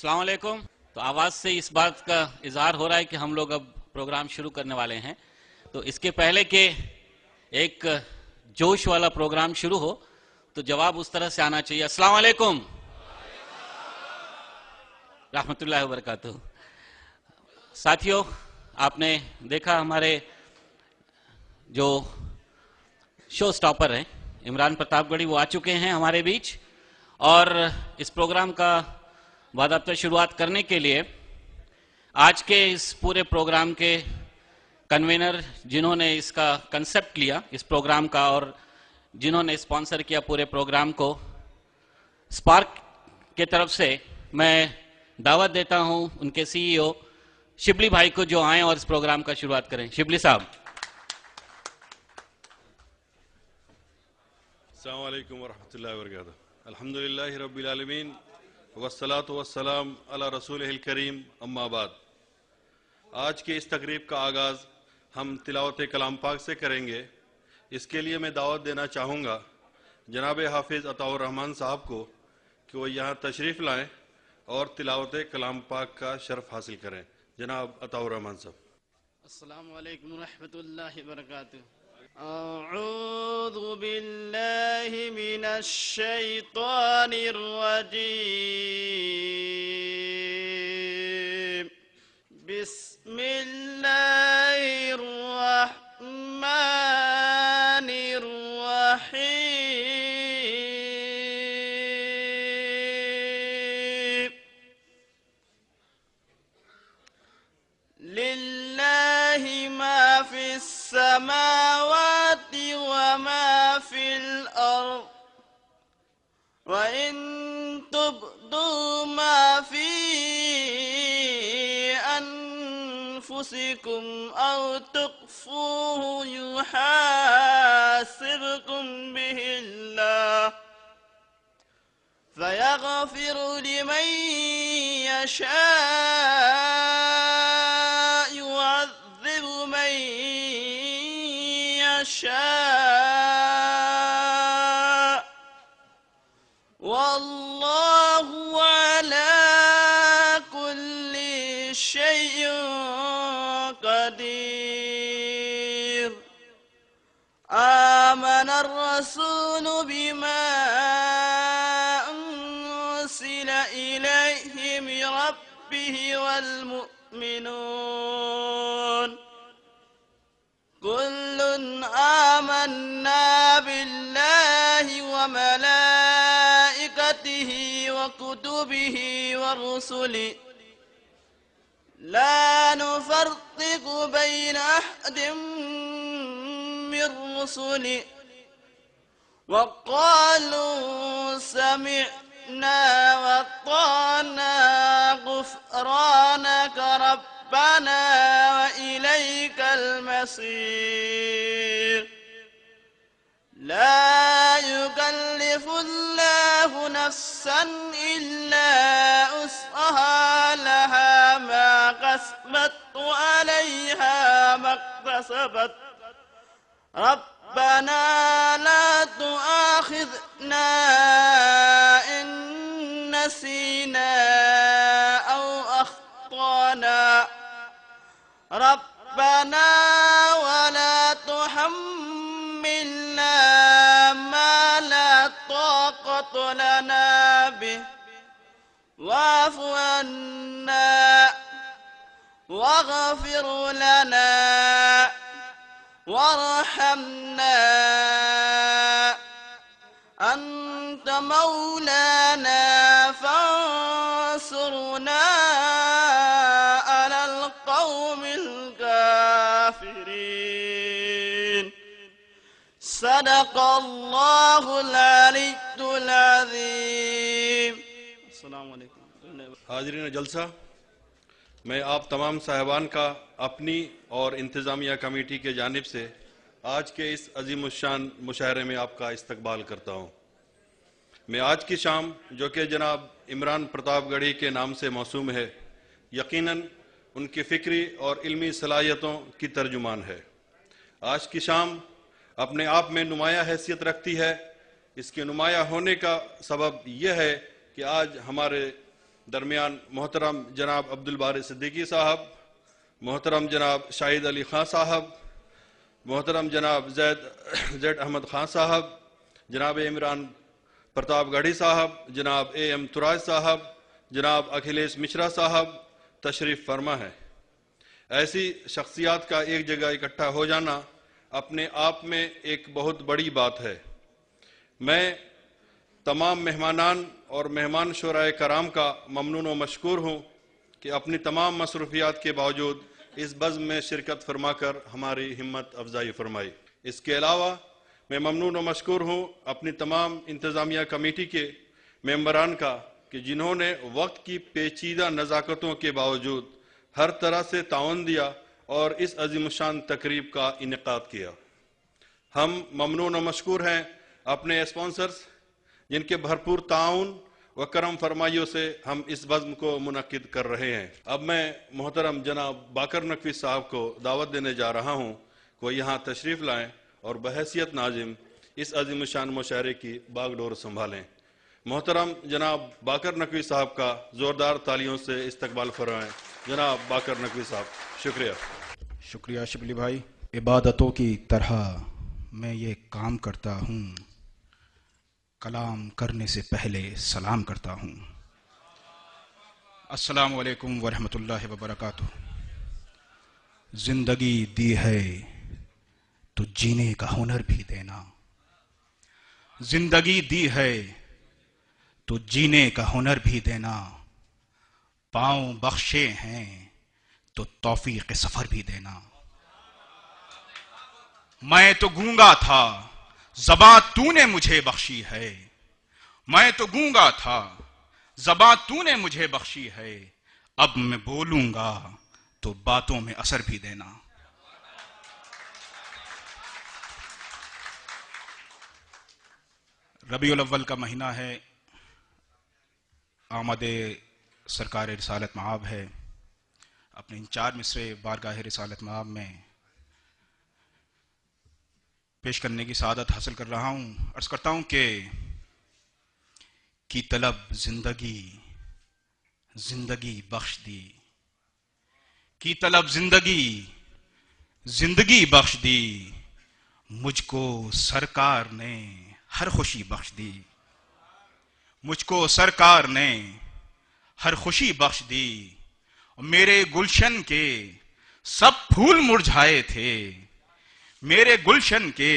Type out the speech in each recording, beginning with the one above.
अस्सलाम वालेकुम। तो आवाज़ से इस बात का इजहार हो रहा है कि हम लोग अब प्रोग्राम शुरू करने वाले हैं। तो इसके पहले के एक जोश वाला प्रोग्राम शुरू हो तो जवाब उस तरह से आना चाहिए, अस्सलाम वालेकुम रहमतुल्लाहि व बरकातुहू। साथियों, आपने देखा हमारे जो शो स्टॉपर हैं इमरान प्रतापगढ़ी, वो आ चुके हैं हमारे बीच। और इस प्रोग्राम का बाकायदा शुरुआत करने के लिए आज के इस पूरे प्रोग्राम के कन्वीनर, जिन्होंने इसका कंसेप्ट लिया इस प्रोग्राम का और जिन्होंने स्पॉन्सर किया पूरे प्रोग्राम को, स्पार्क के तरफ से मैं दावत देता हूं उनके सीईओ शिबली भाई को, जो आए और इस प्रोग्राम का शुरुआत करें। शिबली साहब। अस्सलाम वालेकुम वरहमतुल्लाहि वबरकातुहू। अल्हम्दुलिल्लाहि रब्बिल आलमीन वस्सलातु वस्सलाम अला रसूलिहिल करीम, अम्मा बाद। आज के इस तकरीब का आगाज़ हम तिलावत कलाम पाक से करेंगे। इसके लिए मैं दावत देना चाहूँगा जनाब हाफिज़ अताउर रहमान साहब को कि वो यहाँ तशरीफ़ लाएँ और तिलावत कलाम पाक का शर्फ हासिल करें। जनाब अताउर रहमान साहब। अस्सलामु अलैकुम रहमतुल्लाहि व बरकातुहू। अऊज़ु बिल्लाहि मिनश शैतानिर रजीम। बिस्मिल्लाहिर रहमानिर रहीम। लिल्लाहि मा फिस समावाति व मा फिल अर्द व इन तुब्दू मा फी अनफुसिकुम औ तुख्फूहु युहासिबकुम बिहिल्लाह फयगफिरु लिमन यशाअ युअज़्ज़िबु मन यशाअ वल्लाहु अला कुल्ली शैइन क़दीर। आमनर रसूलु बिमा उन्ज़िला इलैहि मिन रब्बिहि वल मुअ्मिनून कुल्लुन आमन्ना बिल्लाहि व मलाइकतिहि व कुतुबिहि व रुसुलिहि ला नुफ़र्रिक़ु बैन अहदिन मिन रुसुलिहि व क़ालू समिअना व अताअना गुफ़रानक रब्बना व इलैकल मसीर। ला युकल्लिफुल्लाहु नफ्सन इल्ला वुस्अहा लहा मा कसबत व अलैहा मक्तसबत रब्बना ला तुआखिज़ना इन नसीना औ अख्ताना रब्बना वला तुहम्मिलना मा ला ताक़त लना बिहि वाफ़ु अन्ना वाग़फ़िर लना वरहमना अंत मौलाना फंसुरना अलल क़ौमिल काफ़िरीन। सदक़ल्लाहुल अलीयुल अज़ीम। अस्सलामु अलैकुम। हाज़रीन जलसा, मैं आप तमाम साहिबान का अपनी और इंतज़ामिया कमेटी के जानिब से आज के इस अज़ीमुश्शान मुशायरे में आपका इस्तकबाल करता हूँ। मैं आज की शाम, जो कि जनाब इमरान प्रतापगढ़ी के नाम से मौसूम है, यकीनन उनकी फ़िक्री और इल्मी सलाहियतों की तर्जुमान है। आज की शाम अपने आप में नुमाया हैसियत रखती है। इसके नुमाया होने का सबब यह है कि आज हमारे दरमियान मोहतरम जनाब अब्दुल बारी सिद्दीकी साहब, मोहतरम जनाब शाहिद अली खान साहब, मोहतरम जनाब जैद अहमद खान साहब, जनाब इमरान प्रतापगढ़ी साहब, जनाब AM तुराज साहब, जनाब अखिलेश मिश्रा साहब तशरीफ़ फरमा है। ऐसी शख्सियात का एक जगह इकट्ठा हो जाना अपने आप में एक बहुत बड़ी बात है। मैं तमाम मेहमानान और मेहमान शोराए कराम का ममनून व मशकूर हूँ कि अपनी तमाम मसरूफियात के बावजूद इस बज़्म में शिरकत फरमाकर हमारी हिम्मत अफजाई फरमाई। इसके अलावा मैं ममनून व मशकूर हूँ अपनी तमाम इंतज़ामिया कमेटी के मेंबरान का कि जिन्होंने वक्त की पेचीदा नज़ाकतों के बावजूद हर तरह से ताउन दिया और इस अज़ीमुशान तकरीब का इनेकाद किया। हम ममनून व मशकूर हैं अपने स्पॉन्सर्स जिनके भरपूर ताउन व करम फरमाइयों से हम इस बज़्म को मुनक्किद कर रहे हैं। अब मैं मोहतरम जनाब बाकर नकवी साहब को दावत देने जा रहा हूँ कि वो यहाँ तशरीफ़ लाएँ और बहैसियत नाजिम इस अज़ीमुशान मुशायरे की बागडोर संभालें। मोहतरम जनाब बाकर नकवी साहब का ज़ोरदार तालियों से इस्तकबाल फरमाएं। जनाब बाकर नकवी साहब, शुक्रिया। शुक्रिया शिबली भाई। इबादतों की तरह मैं ये काम करता हूँ, कलाम करने से पहले सलाम करता हूँ। अस्सलामु अलैकुम वरहमतुल्लाहि वबरकातुह। जिंदगी दी है तो जीने का हुनर भी देना, जिंदगी दी है तो जीने का हुनर भी देना, पाँव बख्शे हैं तो तौफीक सफर भी देना। मैं तो गूंगा था, ज़बां तूने मुझे बख्शी है, मैं तो गूंगा था, ज़बां तूने मुझे बख्शी है, अब मैं बोलूंगा तो बातों में असर भी देना। रबीउल अव्वल का महीना है, आमदे सरकार रिसालत मआब है। अपने इन 4 मिसरे बारगाह रिसालत मआब में पेश करने की सआदत हासिल कर रहा हूँ। अर्ज करता हूँ कि तलब जिंदगी जिंदगी बख्श दी, की तलब जिंदगी जिंदगी बख्श दी, मुझको सरकार ने हर खुशी बख्श दी, मुझको सरकार ने हर खुशी बख्श दी। मेरे गुलशन के सब फूल मुरझाए थे, मेरे गुलशन के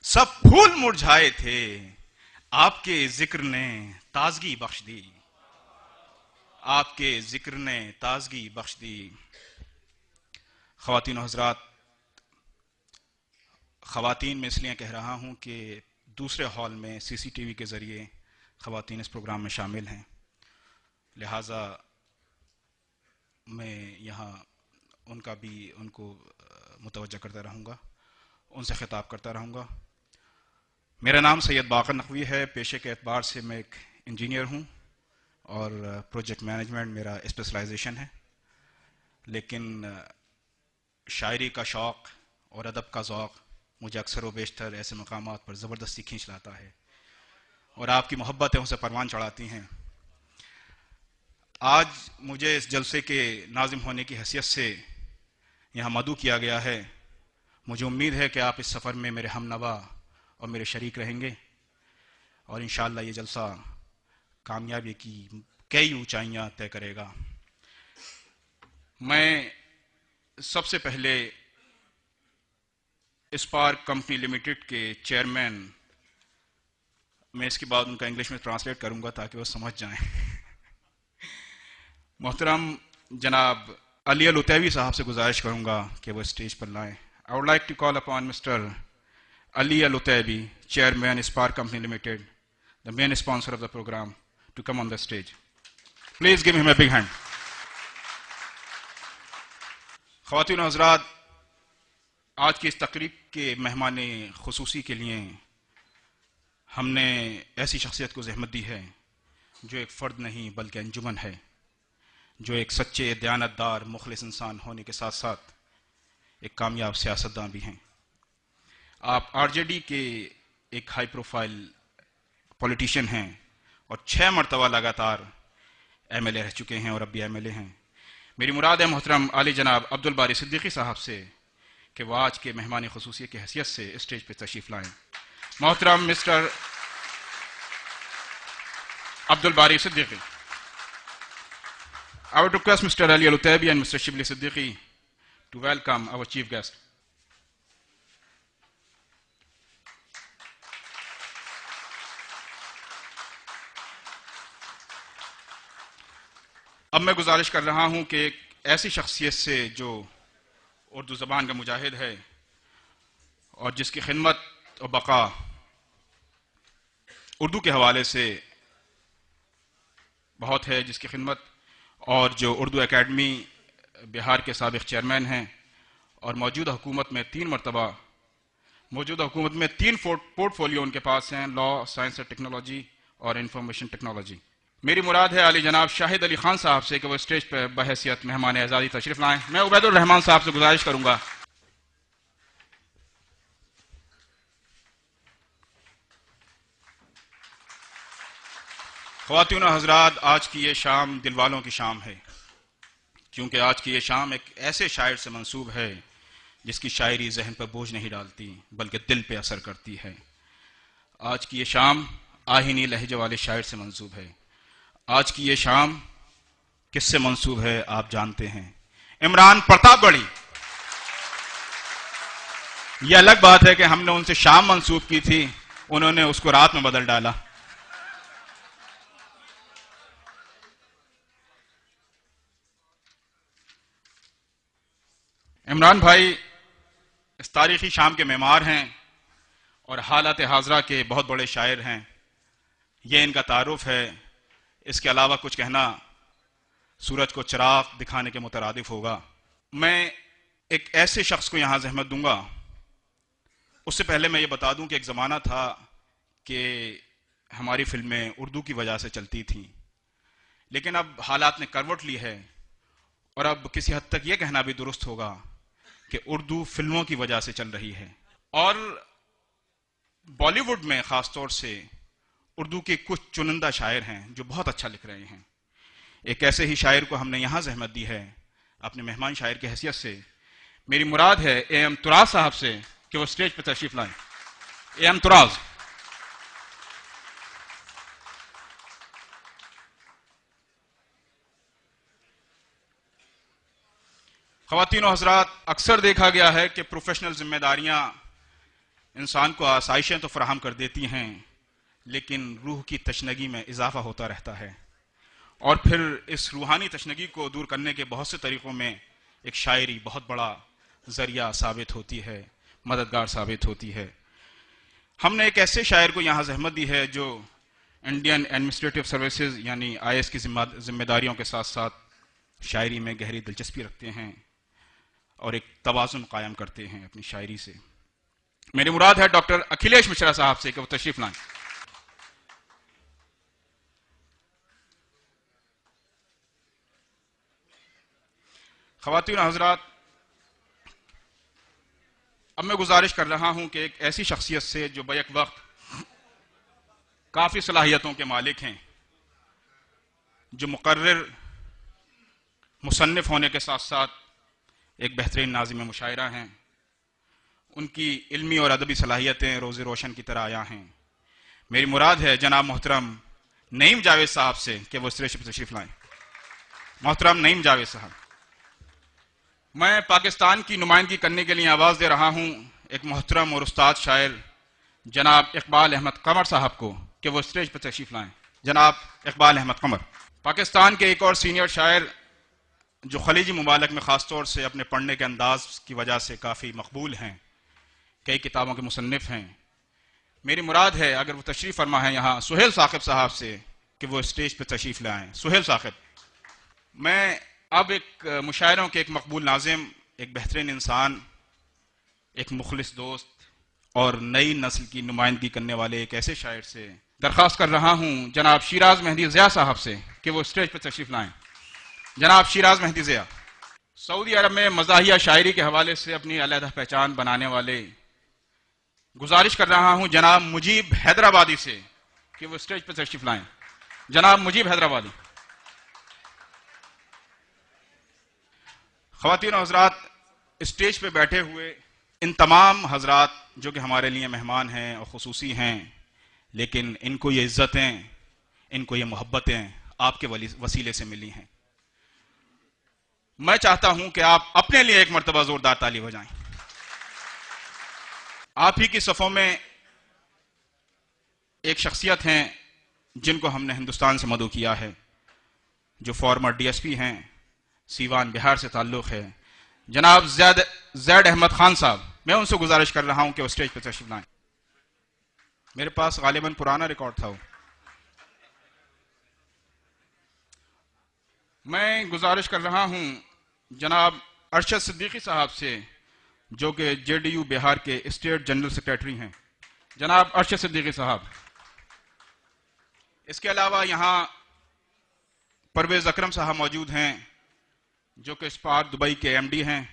सब फूल मुरझाए थे, आपके जिक्र ने ताजगी बख्श दी, आपके जिक्र ने ताजगी बख्श दी। ख़वातीन हज़रात, ख़वातीन में इसलिए कह रहा हूं कि दूसरे हॉल में CCTV के ज़रिए ख़वातीन इस प्रोग्राम में शामिल हैं, लिहाजा मैं यहाँ उनको मुतवज्जा करता रहूँगा, उनसे खिताब करता रहूँगा। मेरा नाम सैयद बाकर नकवी है। पेशे के एतबार से मैं एक इंजीनियर हूँ और प्रोजेक्ट मैनेजमेंट मेरा स्पेशलाइजेशन है, लेकिन शायरी का शौक़ और अदब का ज़ौक़ मुझे अक्सर व बेशतर ऐसे मकामात पर ज़बरदस्ती खींच लाता है और आपकी मोहब्बतें उसे परवान चढ़ाती हैं। आज मुझे इस जलसे के नाज़िम होने की हैसियत से यहाँ मदऊ किया गया है। मुझे उम्मीद है कि आप इस सफ़र में मेरे हमनवा और मेरे शरीक रहेंगे और इंशाअल्लाह ये जलसा कामयाबी की कई ऊंचाइयां तय करेगा। मैं सबसे पहले स्पार्क कंपनी लिमिटेड के चेयरमैन, मैं इसके बाद उनका इंग्लिश में ट्रांसलेट करूंगा ताकि वो समझ जाएं, मोहतरम जनाब अली अल उतैवी साहब से गुजारिश करूंगा कि वो स्टेज पर लाएं। I would like to call upon Mr Ali Al Utaibi, Chairman, Spark Company Limited, the main sponsor of the program, to come on the stage. Please give him a big hand. ख़वातीन और हज़रात, आज की इस तकरीब के मेहमान खुसूसी के लिए हमने ऐसी शख्सियत को ज़हमत दी है जो एक फ़र्द नहीं बल्कि अंजुमन है, जो एक सच्चे दयानतदार मुखलिस इंसान होने के साथ साथ एक कामयाब सियासतदान भी हैं। आप RJD के एक हाई प्रोफाइल पॉलिटिशियन हैं और 6 मरतबा लगातार MLA रह चुके हैं और अब भी MLA हैं। मेरी मुराद है मोहतरम आली जनाब अब्दुल बारी सिद्दीकी साहब से कि वह आज के मेहमान खुसूसी की हैसियत से स्टेज पर तशरीफ लाएं। मोहतरम मिस्टर अब्दुल बारी Siddiqui. I would request Mr. Ali Al-Utaibi and Mr. Shibli Siddiqui to welcome our chief guest. अब मैं गुजारिश कर रहा हूं कि एक ऐसी शख्सियत से जो उर्दू ज़बान का मुजाहिद है और जिसकी खिदमत और बका उर्दू के हवाले से बहुत है, जिसकी खिदमत और जो उर्दू एकेडमी बिहार के साबिक़ चेयरमैन हैं और मौजूदा हुकूमत में 3 मरतबा पोर्टफोलियो उनके पास हैं, लॉ, साइंस और टेक्नोलॉजी और इंफॉर्मेशन टेक्नोलॉजी। मेरी मुराद है आली जनाब शाहिद अली खान साहब से कि वो स्टेज पर बहैसियत मेहमान आज़ादी तशरीफ लाएं। मैं उबैदुर रहमान साहब से गुजारिश करूंगा। ख़वातीन और हज़रात, आज की ये शाम दिल वालों की शाम है, क्योंकि आज की ये शाम एक ऐसे शायर से मंसूब है जिसकी शायरी जहन पर बोझ नहीं डालती बल्कि दिल पे असर करती है। आज की ये शाम आहिनी लहजे वाले शायर से मंसूब है। आज की ये शाम किससे मंसूब है आप जानते हैं, इमरान प्रतापगढ़ी। यह अलग बात है कि हमने उनसे शाम मंसूब की थी, उन्होंने उसको रात में बदल डाला। इमरान भाई इस तारीखी शाम के मेमार हैं और हालात हाजरा के बहुत बड़े शायर हैं। यह इनका तारुफ है। इसके अलावा कुछ कहना सूरज को चिराग दिखाने के मुतरादिफ होगा। मैं एक ऐसे शख्स को यहां जहमत दूंगा। उससे पहले मैं ये बता दूं कि एक ज़माना था कि हमारी फिल्में उर्दू की वजह से चलती थीं, लेकिन अब हालात ने करवट ली है और अब किसी हद तक यह कहना भी दुरुस्त होगा कि उर्दू फिल्मों की वजह से चल रही है। और बॉलीवुड में खास तौर से उर्दू के कुछ चुनिंदा शायर हैं जो बहुत अच्छा लिख रहे हैं। एक ऐसे ही शायर को हमने यहां जहमत दी है अपने मेहमान शायर की हैसियत से। मेरी मुराद है AM तुराज साहब से कि वो स्टेज पर तशरीफ लाएं। AM तुराज। ख़वातीन और हज़रात, अक्सर देखा गया है कि प्रोफेशनल जिम्मेदारियां इंसान को आसाइशें तो फराहम कर देती हैं, लेकिन रूह की तशनगी में इजाफा होता रहता है। और फिर इस रूहानी तशनगी को दूर करने के बहुत से तरीक़ों में एक शायरी बहुत बड़ा ज़रिया साबित होती है, मददगार साबित होती है। हमने एक ऐसे शायर को यहाँ जहमत दी है जो इंडियन एडमिनिस्ट्रेटिव सर्विसेज यानी IAS की जिम्मेदारियों के साथ साथ शायरी में गहरी दिलचस्पी रखते हैं और एक तवाज़ुन कायम करते हैं अपनी शायरी से। मेरी मुराद है डॉक्टर अखिलेश मिश्रा साहब से कि वो तशरीफ लाएं। ख़वातीन हज़रात, अब मैं गुजारिश कर रहा हूं कि एक ऐसी शख्सियत से जो बैक वक्त काफ़ी सलाहियतों के मालिक हैं, जो मुकर्रिर मुसन्निफ होने के साथ साथ एक बेहतरीन नाज़िम मुशायरा हैं, उनकी इल्मी और अदबी सलाहियतें रोज़े रोशन की तरह आया हैं। मेरी मुराद है जनाब मोहतरम नईम जावेद साहब से कि वो स्टेज पर तशरीफ लाएं। मोहतरम नईम जावेद साहब। मैं पाकिस्तान की नुमाइंदगी करने के लिए आवाज़ दे रहा हूँ एक मोहतरम और उस्ताद शायर जनाब इकबाल अहमद कमर साहब को कि वो स्टेज पर तशरीफ लाएं। जनाब इकबाल अहमद कमर पाकिस्तान के एक और सीनियर शायर जो खलीजी मुमालिक में ख़ास तौर से अपने पढ़ने के अंदाज की वजह से काफ़ी मकबूल हैं, कई किताबों के मुसन्निफ हैं। मेरी मुराद है अगर वो तशरीफ़ फरमा है यहाँ सुहेल साकिब साहब से कि वो स्टेज पर तशरीफ़ लाएं। सुहेल साकिब। मैं अब एक मुशायरों के एक मकबूल नाज़िम, एक बेहतरीन इंसान, एक मुखलिस दोस्त और नई नस्ल की नुमाइंदगी करने वाले एक ऐसे शायर से दरख्वास्त कर रहा हूँ जनाब शिराज मेहदी ज़िया साहब से कि वो स्टेज पर तशरीफ़ लाएं। जनाब शिराज मेहदी ज़िया सऊदी अरब में मज़ाहिया शायरी के हवाले से अपनी अलहदा पहचान बनाने वाले। गुजारिश कर रहा हूँ जनाब मुजीब हैदराबादी से कि वो स्टेज पर तशरीफ़ लाएं। जनाब मुजीब हैदराबादी। ख़वातीन और हज़रात, स्टेज पे बैठे हुए इन तमाम हज़रात जो कि हमारे लिए मेहमान हैं और खुसूसी हैं, लेकिन इनको ये इज़्ज़तें, इनको ये मोहब्बतें आपके वसीले से मिली हैं। मैं चाहता हूं कि आप अपने लिए एक मर्तबा जोरदार ताली बजाएं। आप ही की सफ़ों में एक शख्सियत हैं जिनको हमने हिंदुस्तान से मदऊ किया है, जो फॉर्मर डीएसपी हैं, सीवान बिहार से ताल्लुक़ है, जनाब जैद अहमद खान साहब। मैं उनसे गुजारिश कर रहा हूं कि वो स्टेज पर तशरीफ लाएं। मेरे पास गालिबन पुराना रिकॉर्ड था। मैं गुजारिश कर रहा हूं जनाब अरशद सिद्दीकी साहब से, जो कि जेडीयू बिहार के स्टेट जनरल सेक्रेटरी हैं, जनाब अरशद सिद्दीकी साहब। इसके अलावा यहां परवेज अकरम साहब मौजूद हैं, जो कि स्पार्क दुबई के एमडी हैं,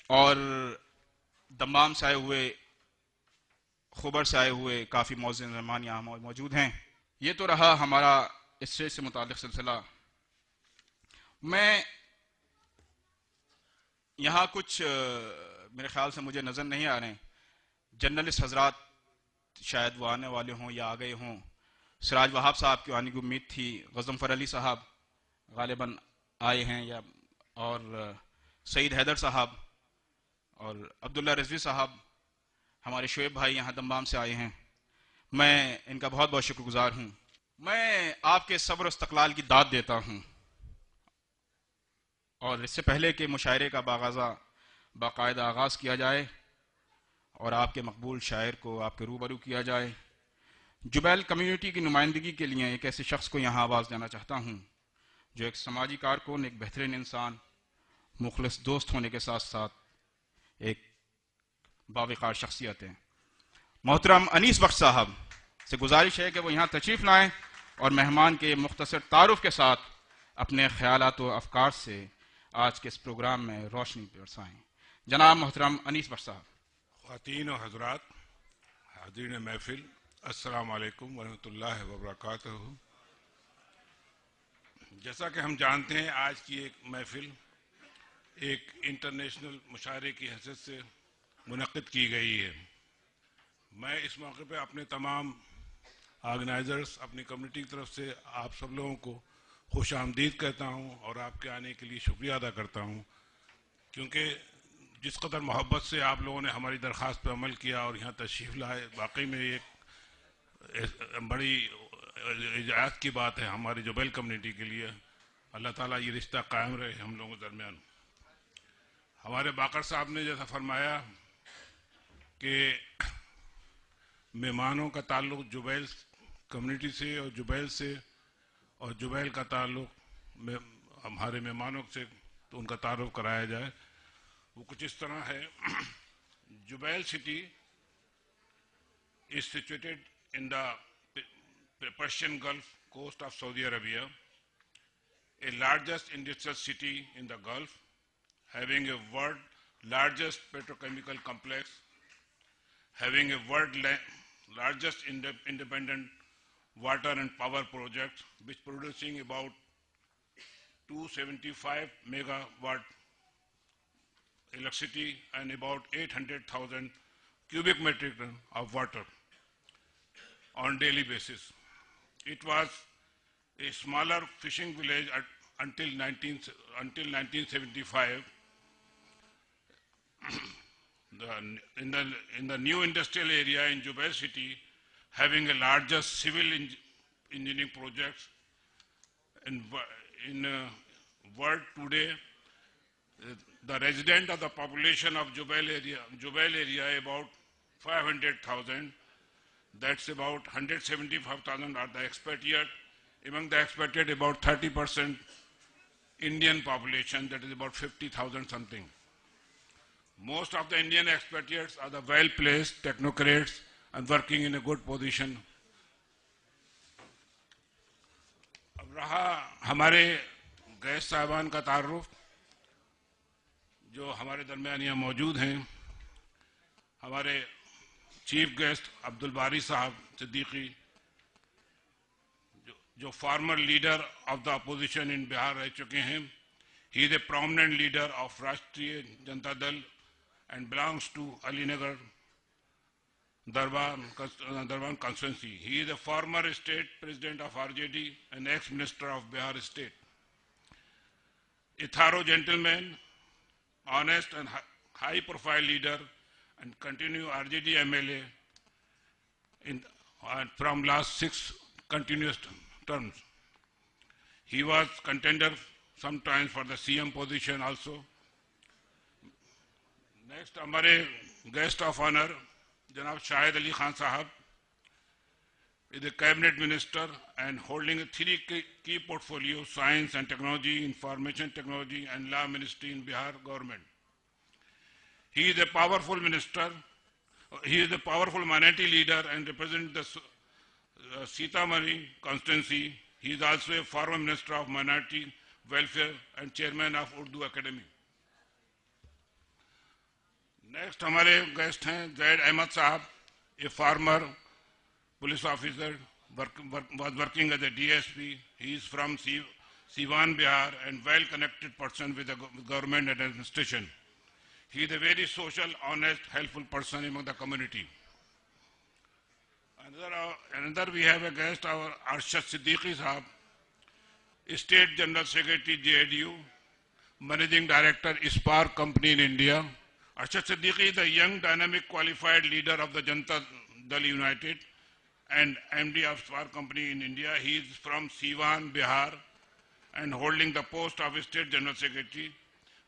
और दम्माम से आए हुए, खुबर से आए हुए काफ़ी मौजूद मेहमान यहाँ मौजूद हैं। ये तो रहा हमारा स्टेज से मुताल्लिक़ सिलसिला। मैं यहाँ कुछ मेरे ख्याल से मुझे नज़र नहीं आ रहे जर्नलिस्ट हजरात, शायद वो आने वाले हों या आ गए हों। सिराज वहाब साहब की आने की उम्मीद थी, गज़नफ़र अली साहब गालिबन आए हैं, या और सईद हैदर साहब और अब्दुल्ला रिजवी साहब, हमारे शोएब भाई यहाँ दम्माम से आए हैं। मैं इनका बहुत बहुत शुक्रगुजार हूँ। मैं आपके सब्र इस्तक़लाल की दाद देता हूँ, और इससे पहले कि मुशायरे का बाकायदा आगाज़ किया जाए और आपके मकबूल शायर को आपके रूबरू किया जाए, जुबैल कम्युनिटी की नुमाइंदगी के लिए एक ऐसे शख्स को यहाँ आवाज़ देना चाहता हूँ, जो एक समाजी कारकुन, एक बेहतरीन इंसान, मुखलिस दोस्त होने के साथ साथ एक बावकार शख्सियत है। मोहतरम अनीस बख्श साहब से गुजारिश है कि वो यहाँ तशरीफ़ लाएँ और मेहमान के मुख्तसर तारुफ के साथ अपने ख्यालात व अफकार से आज के इस प्रोग्राम में रोशनी बरसाएं। जनाब मोहतरम अनीस बख्श साहब। ख़वातीन और हज़रात, हाज़रीन महफ़िल, अस्सलामु अलैकुम वरहमतुल्लाहि वबरकातुहू। जैसा कि हम जानते हैं, आज की एक महफ़िल एक इंटरनेशनल मुशायरे की हैसियत से मुनक़्क़िद की गई है। मैं इस मौके पे अपने तमाम ऑर्गेनाइज़र्स, अपनी कम्युनिटी की तरफ से आप सब लोगों को खुश आमदीद कहता हूँ और आपके आने के लिए शुक्रिया अदा करता हूँ, क्योंकि जिस कदर मोहब्बत से आप लोगों ने हमारी दरख्वास्त पर अमल किया और यहाँ तशरीफ़ लाए, वाकई में एक बड़ी इजाज़त की बात है हमारी जुबैल कम्युनिटी के लिए। अल्लाह ताला ये रिश्ता कायम रहे हम लोगों के दरमियान। हमारे बाकर साहब ने जैसा फरमाया कि मेहमानों का ताल्लुक़ जुबैल कम्युनिटी से और जुबैल से, और जुबैल का ताल्लुक़ हमारे मेहमानों से, तो उनका तारुफ कराया जाए। वो कुछ इस तरह है। Jubail city is situated in the Persian Gulf coast of Saudi Arabia, a largest industrial city in the Gulf, having a world largest petrochemical complex, having a world largest independent water and power project, which producing about 275 megawatt electricity and about 800,000 cubic metric ton of water on daily basis. It was a smaller fishing village until 1975. In the new industrial area in Jubail city, having a largest civil engineering projects in world today, the resident of the population of Jubail area about 500,000. That's about 175,000 are the expatriate. Among the expatriate, about 30% Indian population, that is about 50,000 something. Most of the Indian expatriates are the well-placed technocrats and working in a good position. अब रहा हमारे gas साहबान का तारुफ, जो हमारे दरमियान यहाँ मौजूद हैं। हमारे चीफ गेस्ट अब्दुल बारी साहब सिद्दीकी, जो farmer leader of the opposition in Bihar रह चुके हैं। He is a prominent leader of Rashtriya Janata Dal and belongs to Alinagar Darban constituency. He is a former state president of RJD and ex-minister of Bihar state. A thorough gentleman, honest and high-profile leader, and continue RJD MLA from last 6 continuous terms. He was contender sometimes for the CM position also. Next, हमारे guest of honor, Janab Shahid Ali Khan Sahab, is a cabinet minister and holding 3 key portfolios: science and technology, information technology, and law ministry in Bihar government. He is a powerful minister. He is a powerful minority leader and represents the Sitamarhi constituency. He is also a former minister of minority welfare and chairman of Urdu Academy. Next, हमारे guest हैं Zaid Ahmed Sahab, a former police officer, was working as a DSP. He is from Siwan, Bihar, and well-connected person with the government and administration. He is a very social, honest, helpful person among the community. Another we have a guest, our Arshad Siddiqui Sahab, State General Secretary JDU, Managing Director Ispar Company in India. Arshad Siddiqui is a young, dynamic, qualified leader of the Janata Dal United and MD of Ispar Company in India. He is from Siwan, Bihar, and holding the post of State General Secretary.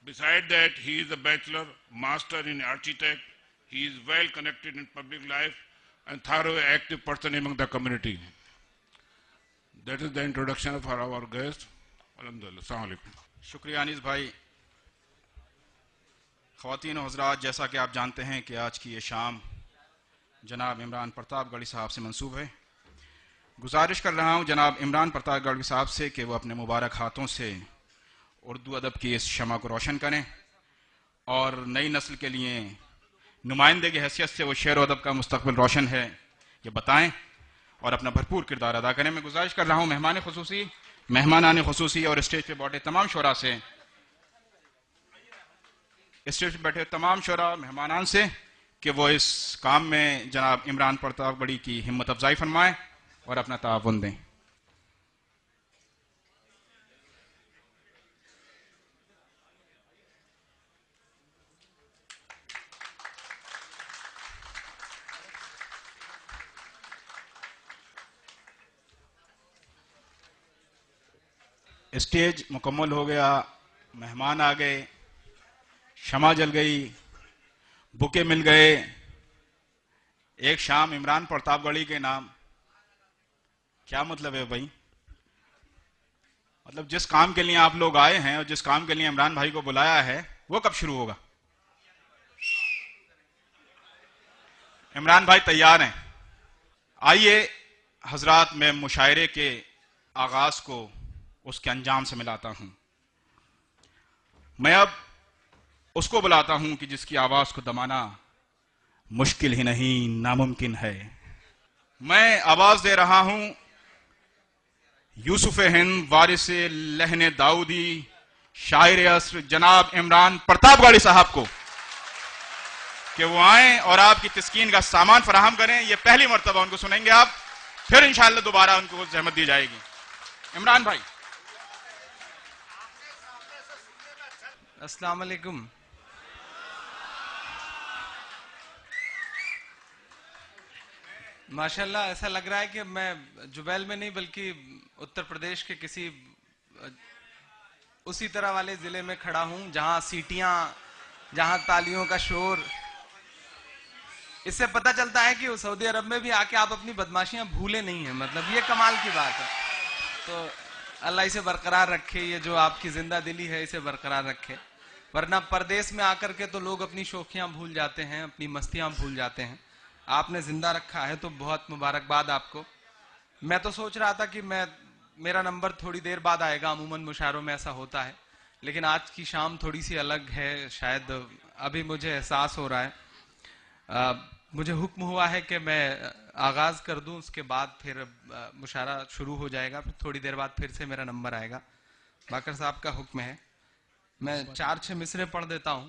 Besides that, he is a bachelor, master in architect. He is well connected in public life and thorough active person among the community. That is the introduction for our guest. Alhamdulillah. Assalamu alaikum. शुक्रिया अनीस भाई। ख़वातीन और हज़रात, जैसा कि आप जानते हैं कि आज की ये शाम जनाब इमरान प्रतापगढ़ी साहब से मंसूब है। गुजारिश कर रहा हूँ जनाब इमरान प्रतापगढ़ी साहब से कि वो अपने मुबारक हाथों से उर्दू अदब की इस शमा को रोशन करें और नई नस्ल के लिए नुमाइंदे की हैसियत से वो शेर अदब का मुस्तकबिल रोशन है ये बताएं और अपना भरपूर किरदार अदा करें। मैं गुजारिश कर रहा हूँ मेहमानान खुसूसी और स्टेज पे बैठे तमाम शुरा से, स्टेज पे बैठे तमाम शुरा मेहमानान से कि वो इस काम में जनाब इमरान प्रतापगढ़ी की हिम्मत अफजाई फरमाएं और अपना ताउन दें। स्टेज मुकम्मल हो गया, मेहमान आ गए, शमा जल गई, बुके मिल गए। एक शाम इमरान प्रतापगढ़ी के नाम, क्या मतलब है भाई? मतलब जिस काम के लिए आप लोग आए हैं और जिस काम के लिए इमरान भाई को बुलाया है वो कब शुरू होगा? इमरान भाई तैयार हैं? आइए हजरात, मैं मुशायरे के आगाज को उसके अंजाम से मिलाता हूं। मैं अब उसको बुलाता हूं कि जिसकी आवाज को दबाना मुश्किल ही नहीं नामुमकिन है। मैं आवाज दे रहा हूं यूसुफ हिंद वारिस लहने दाऊदी शायर असर जनाब इमरान प्रतापगढ़ी साहब को कि वो आए और आपकी तस्कीन का सामान फराहम करें। ये पहली मर्तबा उनको सुनेंगे आप, फिर इंशाअल्लाह दोबारा उनको जहमत दी जाएगी। इमरान भाई। अस्सलाम वालेकुम। माशाल्लाह ऐसा लग रहा है कि मैं जुबैल में नहीं बल्कि उत्तर प्रदेश के किसी उसी तरह वाले जिले में खड़ा हूं जहां सीटियां, जहां तालियों का शोर। इससे पता चलता है कि सऊदी अरब में भी आके आप अपनी बदमाशियां भूले नहीं हैं। मतलब ये कमाल की बात है। तो अल्लाह इसे बरकरार रखे, ये जो आपकी जिंदा दिली है इसे बरकरार रखे। वरना परदेश में आकर के तो लोग अपनी शौकियां भूल जाते हैं, अपनी मस्तियां भूल जाते हैं। आपने जिंदा रखा है तो बहुत मुबारकबाद आपको। मैं तो सोच रहा था कि मेरा नंबर थोड़ी देर बाद आएगा, अमूमन मुशायरों में ऐसा होता है, लेकिन आज की शाम थोड़ी सी अलग है। शायद अभी मुझे एहसास हो रहा है। मुझे हुक्म हुआ है कि मैं आगाज कर दूं, उसके बाद फिर मुशायरा शुरू हो जाएगा, फिर थोड़ी देर बाद फिर से मेरा नंबर आएगा। बाकर साहब का हुक्म है। मैं 4-6 मिसरे पढ़ देता हूं।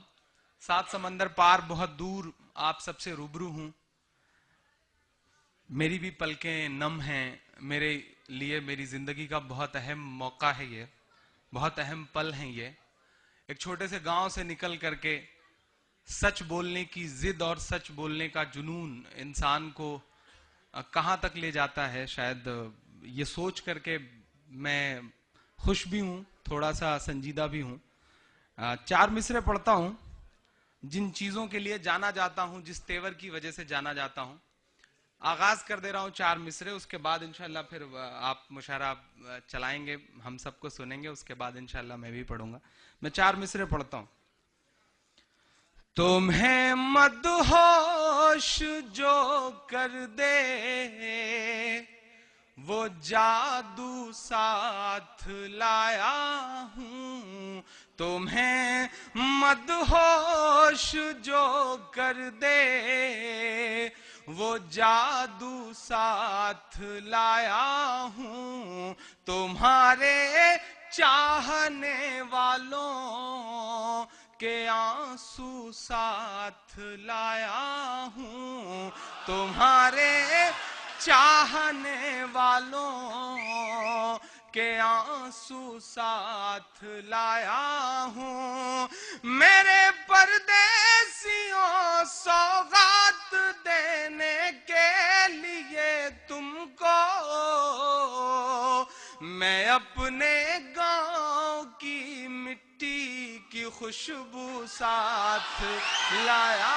7 समंदर पार बहुत दूर आप सबसे रूबरू हूं, मेरी भी पलकें नम हैं, मेरे लिए मेरी जिंदगी का बहुत अहम मौका है ये, बहुत अहम पल है ये। एक छोटे से गांव से निकल करके सच बोलने की जिद और सच बोलने का जुनून इंसान को कहां तक ले जाता है, शायद ये सोच करके मैं खुश भी हूं, थोड़ा सा संजीदा भी हूं। 4 मिसरे पढ़ता हूं। जिन चीजों के लिए जाना जाता हूं, जिस तेवर की वजह से जाना जाता हूं, आगाज कर दे रहा हूं 4 मिसरे, उसके बाद इंशाल्लाह फिर आप मुशायरा चलाएंगे, हम सबको सुनेंगे, उसके बाद इंशाल्लाह मैं भी पढ़ूंगा। मैं 4 मिसरे पढ़ता हूं। तुम्हें मदहोश जो कर दे वो जादू साथ लाया हूं, तुम्हें मदहोश जो कर दे वो जादू साथ लाया हूं, तुम्हारे चाहने वालों के आंसू साथ लाया हूं, तुम्हारे चाहने वालों के आंसू साथ लाया हूं। मेरे परदेसियों सौगात देने के लिए तुमको मैं अपने गांव की मिट्टी की खुशबू साथ लाया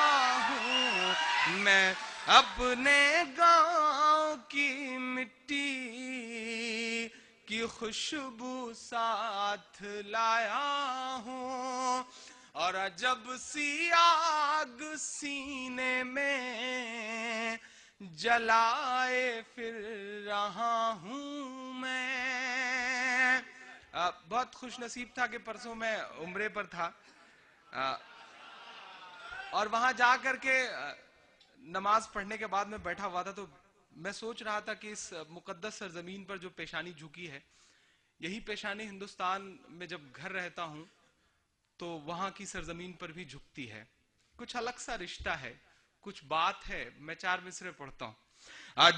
हूं, मैं अपने गांव की मिट्टी की खुशबू साथ लाया हूं। और जब सी आग सीने में जलाए फिर रहा हूं मैं। बहुत खुश नसीब था कि परसों मैं उम्रे पर था और वहां जाकर के नमाज पढ़ने के बाद मैं बैठा हुआ था, तो मैं सोच रहा था कि इस मुकद्दस सरजमीन पर जो पेशानी झुकी है, यही पेशानी हिंदुस्तान में जब घर रहता हूं तो वहां की सरजमीन पर भी झुकती है। कुछ अलग सा रिश्ता है, कुछ बात है। मैं 4 मिसरे पढ़ता हूं।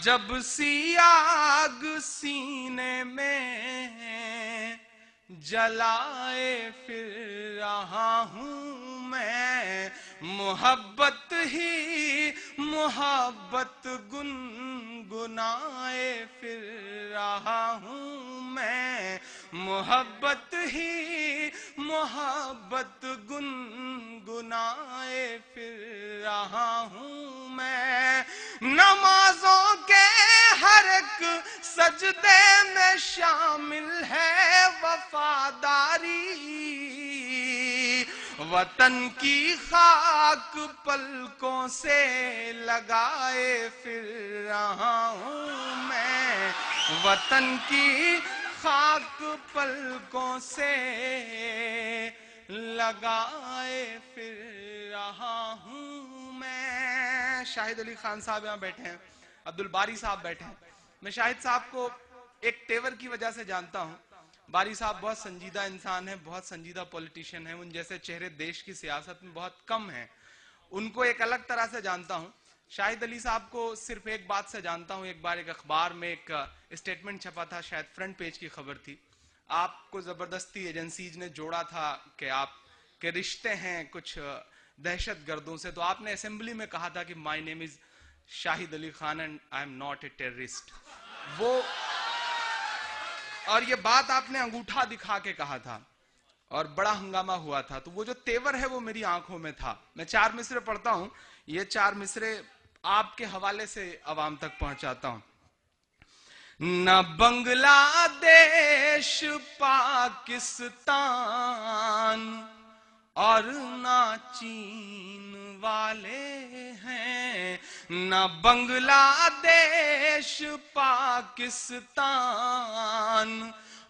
जब सी आग सीने में जलाए फिर रहा हूं मैं, मोहब्बत ही मोहब्बत गुनगुनाए फिर रहा हूं मैं, मोहब्बत ही मोहब्बत गुनगुनाए फिर रहा हूं मैं। नमाजों के हर एक सजदे में शामिल है वफादारी, वतन की खाक पलकों से लगाए फिर रहा हूं मैं, वतन की खाक पलकों से लगाए फिर रहा हूं मैं। शाहिद अली खान साहब यहां बैठे हैं, अब्दुल बारी साहब बैठे हैं। मैं शाहिद साहब को एक तेवर की वजह से जानता हूं। बारी साहब बहुत संजीदा इंसान है, बहुत संजीदा पॉलिटिशियन है, उन जैसे चेहरे देश की सियासत में बहुत कम हैं, उनको एक अलग तरह से जानता हूं। शाहिद अली साहब को सिर्फ एक बात से जानता हूं। एक बार एक अखबार में एक स्टेटमेंट छपा था, शायद फ्रंट पेज की खबर थी, आपको जबरदस्ती एजेंसीज ने जोड़ा था कि आपके रिश्ते हैं कुछ दहशत गर्दों से, तो आपने असेंबली में कहा था कि my name is Shahid Ali Khan and I am not a terrorist. वो और ये बात आपने अंगूठा दिखा के कहा था और बड़ा हंगामा हुआ था। तो वो जो तेवर है वो मेरी आंखों में था। मैं 4 मिसरे पढ़ता हूं, ये 4 मिसरे आपके हवाले से अवाम तक पहुंचाता हूं। न बांग्लादेश पाकिस्तान और ना चीन वाले हैं, न बांग्लादेश पाकिस्तान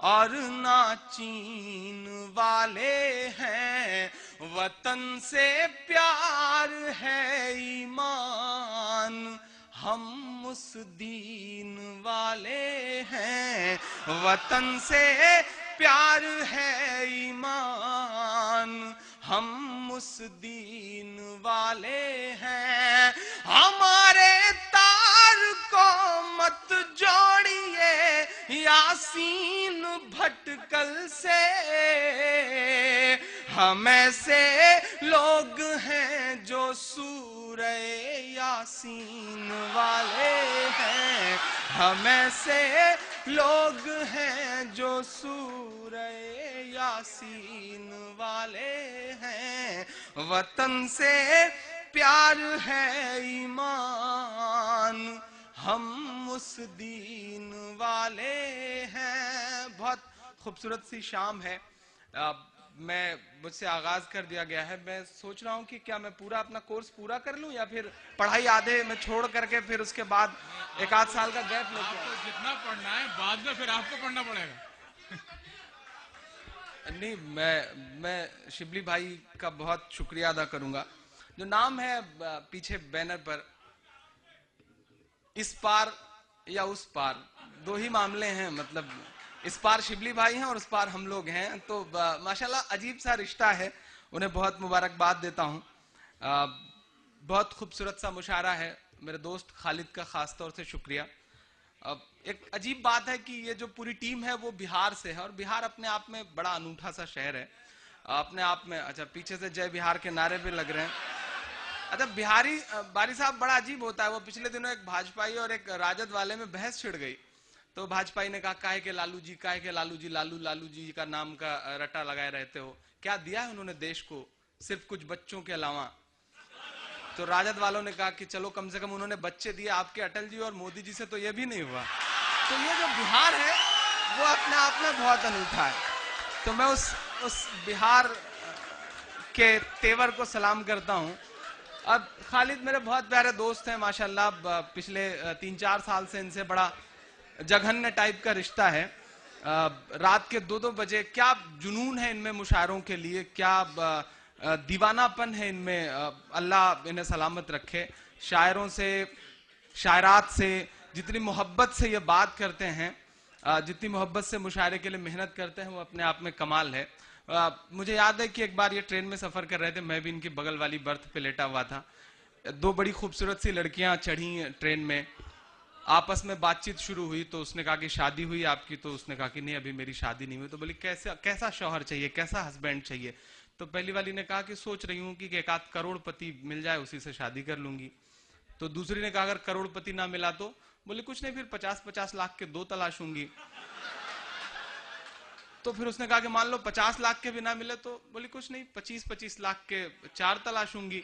और ना चीन वाले हैं, वतन से प्यार है ईमान हम उस दीन वाले हैं, वतन से प्यार है ईमान हम उस दीन वाले हैं। हमारे तार को मत जोड़िए यासीन भटकल से, हम ऐसे लोग हैं जो सूरे यासीन वाले हैं। हम ऐसे लोग हैं जो सूरे यासीन वाले हैं। वतन से प्यार है ईमान, हम उस दीन वाले हैं। बहुत खूबसूरत सी शाम है। मुझसे आगाज कर दिया गया है। मैं सोच रहा हूँ कि क्या मैं पूरा अपना कोर्स पूरा कर लूँ या फिर पढ़ाई आधे में छोड़ करके फिर उसके बाद एक आध साल का गैप लेके आऊं। जितना पढ़ना है बाद में फिर आपको पढ़ना पड़ेगा। नहीं, मैं शिबली भाई का बहुत शुक्रिया अदा करूंगा। जो नाम है पीछे बैनर पर, इस पार या उस पार, दो ही मामले हैं। मतलब इस पार शिबली भाई हैं और उस पार हम लोग हैं। तो माशाल्लाह अजीब सा रिश्ता है। उन्हें बहुत मुबारकबाद देता हूं। बहुत खूबसूरत सा मुशायरा है। मेरे दोस्त खालिद का खास तौर से शुक्रिया। एक अजीब बात है कि ये जो पूरी टीम है वो बिहार से है और बिहार अपने आप में बड़ा अनूठा सा शहर है अपने आप में। अच्छा, पीछे से जय बिहार के नारे भी लग रहे हैं। अच्छा, बिहारी बारी साहब बड़ा अजीब होता है। वो पिछले दिनों एक भाजपाई और एक राजद वाले में बहस छिड़ गई। तो भाजपाई ने कहा काहे के लालू जी, काहे के लालू जी, लालू जी का नाम का रटा लगाए रहते हो। क्या दिया है उन्होंने देश को? सिर्फ कुछ बच्चों के अलावा। तो राजद वालों ने कहा कि चलो कम से कम उन्होंने बच्चे दिए, आपके अटल जी और मोदी जी से तो ये भी नहीं हुआ। तो ये जो बिहार है वो अपने आप में बहुत अनूठा है। तो मैं उस बिहार के तेवर को सलाम करता हूँ। अब खालिद मेरे बहुत प्यारे दोस्त हैं माशाल्लाह। पिछले 3-4 साल से इनसे बड़ा जघन्य टाइप का रिश्ता है। रात के 2-2 बजे क्या जुनून है इनमें मुशायरों के लिए, क्या दीवानापन है इनमें। अल्लाह इन्हें सलामत रखे। शायरों से, शायरात से जितनी मोहब्बत से ये बात करते हैं, जितनी मोहब्बत से मुशायरे के लिए मेहनत करते हैं, वो अपने आप में कमाल है। मुझे याद है कि एक बार ये ट्रेन में सफर कर रहे थे, मैं भी इनकी बगल वाली बर्थ पे लेटा हुआ था। 2 बड़ी खूबसूरत सी लड़कियां चढ़ी ट्रेन में, आपस में बातचीत शुरू हुई। तो उसने कहा कि शादी हुई आपकी? तो उसने कहा कि नहीं अभी मेरी शादी नहीं हुई। तो बोली कैसा शौहर चाहिए, कैसा हस्बैंड चाहिए? तो पहली वाली ने कहा कि सोच रही हूँ कि एक आध करोड़पति मिल जाए, उसी से शादी कर लूंगी। तो दूसरी ने कहा अगर करोड़पति ना मिला तो? बोले कुछ नहीं, फिर 50-50 लाख के 2 तलाशूंगी। तो फिर उसने कहा कि मान लो 50 लाख के भी ना मिले तो? बोली कुछ नहीं, 25-25 लाख के 4 तलाशूंगी।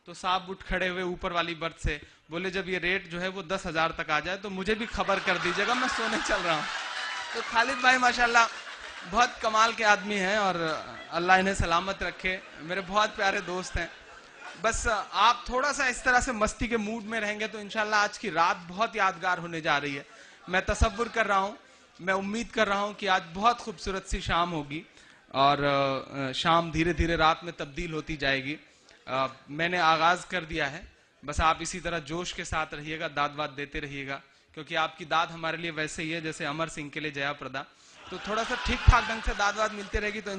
तो साहब उठ खड़े हुए ऊपर वाली बर्थ से, बोले जब ये रेट जो है वो 10,000 तक आ जाए तो मुझे भी खबर कर दीजिएगा, मैं सोने चल रहा हूँ। तो खालिद भाई माशाल्लाह बहुत कमाल के आदमी हैं और अल्लाह इन्हें सलामत रखे। मेरे बहुत प्यारे दोस्त हैं। बस आप थोड़ा सा इस तरह से मस्ती के मूड में रहेंगे तो इंशाल्लाह आज की रात बहुत यादगार होने जा रही है। मैं तसव्वुर कर रहा हूँ, मैं उम्मीद कर रहा हूँ कि आज बहुत खूबसूरत सी शाम होगी और शाम धीरे धीरे रात में तब्दील होती जाएगी। मैंने आगाज कर दिया है, बस आप इसी तरह जोश के साथ रहिएगा, दाद वाद देते रहिएगा, क्योंकि आपकी दाद हमारे लिए वैसे ही है जैसे अमर सिंह के लिए जया प्रदा। तो थोड़ा सा ठीक ठाक ढंग से दाद वाद मिलती रहेगी तो